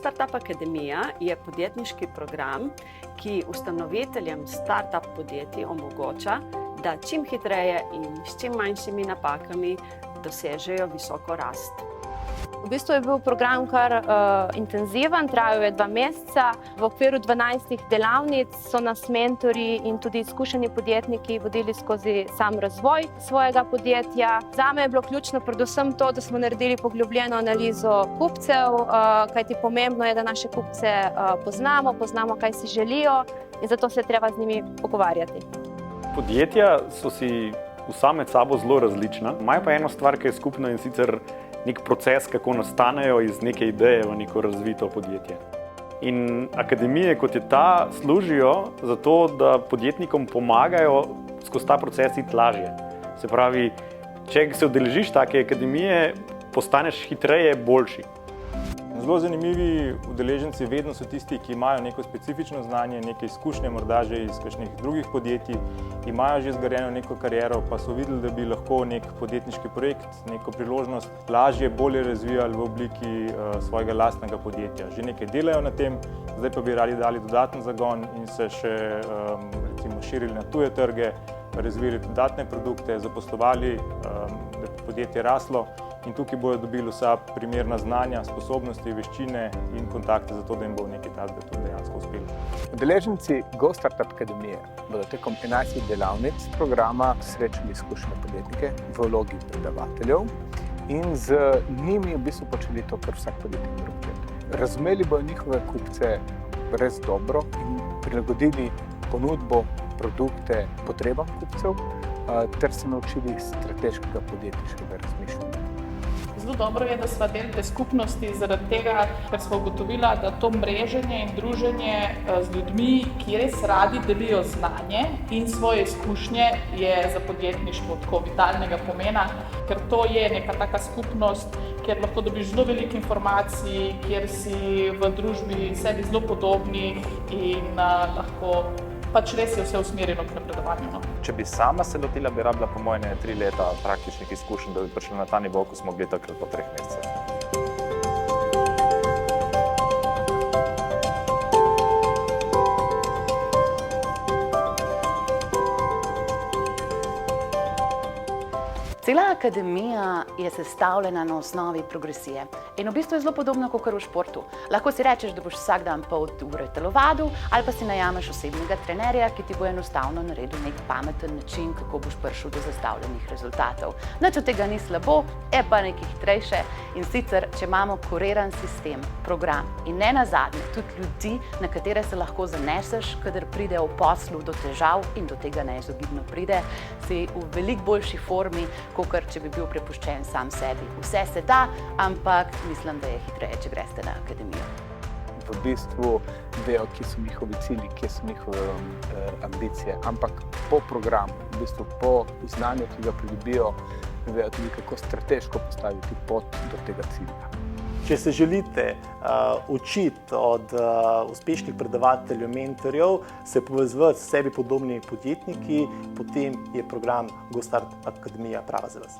GoStartup Akademija je podjetniški program, ki ustanoviteljem startup podjetij omogoča, da čim hitreje in s čim manjšimi napakami dosežejo visoko rast. V bistvu je bil program kar intenziven, trajal je 2 meseca. V okviru 12 delavnic so nas mentorji in tudi izkušeni podjetniki vodili skozi sam razvoj svojega podjetja. Zame je bilo ključno predvsem to, da smo naredili poglobljeno analizo kupcev, kajti pomembno je, da naše kupce poznamo, kaj si želijo in zato se je treba z njimi pogovarjati. Podjetja so si vsa med sabo zelo različna, imajo pa eno stvar, ki je skupna, in sicer nek proces, kako nastanejo iz neke ideje v neko razvito podjetje. In akademije, kot je ta, služijo za to, da podjetnikom pomagajo skozi ta proces iti lažje. Se pravi, če se udeležiš take akademije, postaneš hitreje boljši. Zelo zanimivi udeleženci vedno so tisti, ki imajo neko specifično znanje, neke izkušnje, morda že iz kakšnih drugih podjetij, imajo že zgrajeno neko kariero, pa so videli, da bi lahko nek podjetniški projekt, neko priložnost lažje, bolje razvijali v obliki svojega lastnega podjetja. Že nekaj delajo na tem, zdaj pa bi radi dali dodaten zagon in se še recimo širili na tuje trge, razvili dodatne produkte, zaposlovali, da bi podjetje raslo. In tukaj bodo dobili vsa primerna znanja, sposobnosti, veščine in kontakte za to, da jim bo nekaj takega tudi dejansko uspelo. Udeleženci GoStartup Akademije bodo tekom 11 delavnic programa srečali izkušene podjetnike v vlogi predavateljev in z njimi v bistvu počeli to, kar vsak podjetnik mora početi. Razumeli bodo njihove kupce res dobro in prilagodili ponudbo, produkte potrebam kupcev ter se naučili strateškega podjetniškega razmišljanja. Zelo dobro je, da sva del te skupnosti zaradi tega, ker sva ugotovila, da to mreženje in druženje z ljudmi, ki res radi delijo znanje in svoje izkušnje, je za podjetništvo tako vitalnega pomena, ker to je neka taka skupnost, kjer lahko dobiš zelo veliko informacij, kjer si v družbi sebi zelo podobni in lahko pač res je vse usmerjeno k napredovanju. Če bi sama se lotila, bi rabila po mojem 3 leta praktičnih izkušenj, da bi prišla na ta nivo, ko smo bili takrat po 3 mesecih. Cela akademija je sestavljena na osnovi progresije in v bistvu je zelo podobno kot v športu. Lahko si rečeš, da boš vsak dan pol ure telovadil ali pa si najameš osebnega trenerja, ki ti bo enostavno naredil nek pameten način, kako boš prišel do zastavljenih rezultatov. Nič od tega ni slabo, je pa nekaj hitrejše in sicer, če imamo koherenten sistem, program in ne nazadnje tudi ljudi, na katere se lahko zaneseš, kadar pride v poslu do težav in do tega neizogibno pride, si v veliko boljši formi, kakor če bi bil prepuščen sam sebi. Vse se da, ampak mislim, da je hitreje, če greste na akademijo. V bistvu vejo, kje so njihovi cilji, kje so njihove ambicije, ampak po programu, v bistvu po znanju, ki ga pridobijo, vejo tudi, kako strateško postaviti pot do tega cilja. Če se želite učiti od uspešnih predavateljev, mentorjev, se povezovati s sebi podobnimi podjetniki, potem je program GoStartup Akademija prava za vas.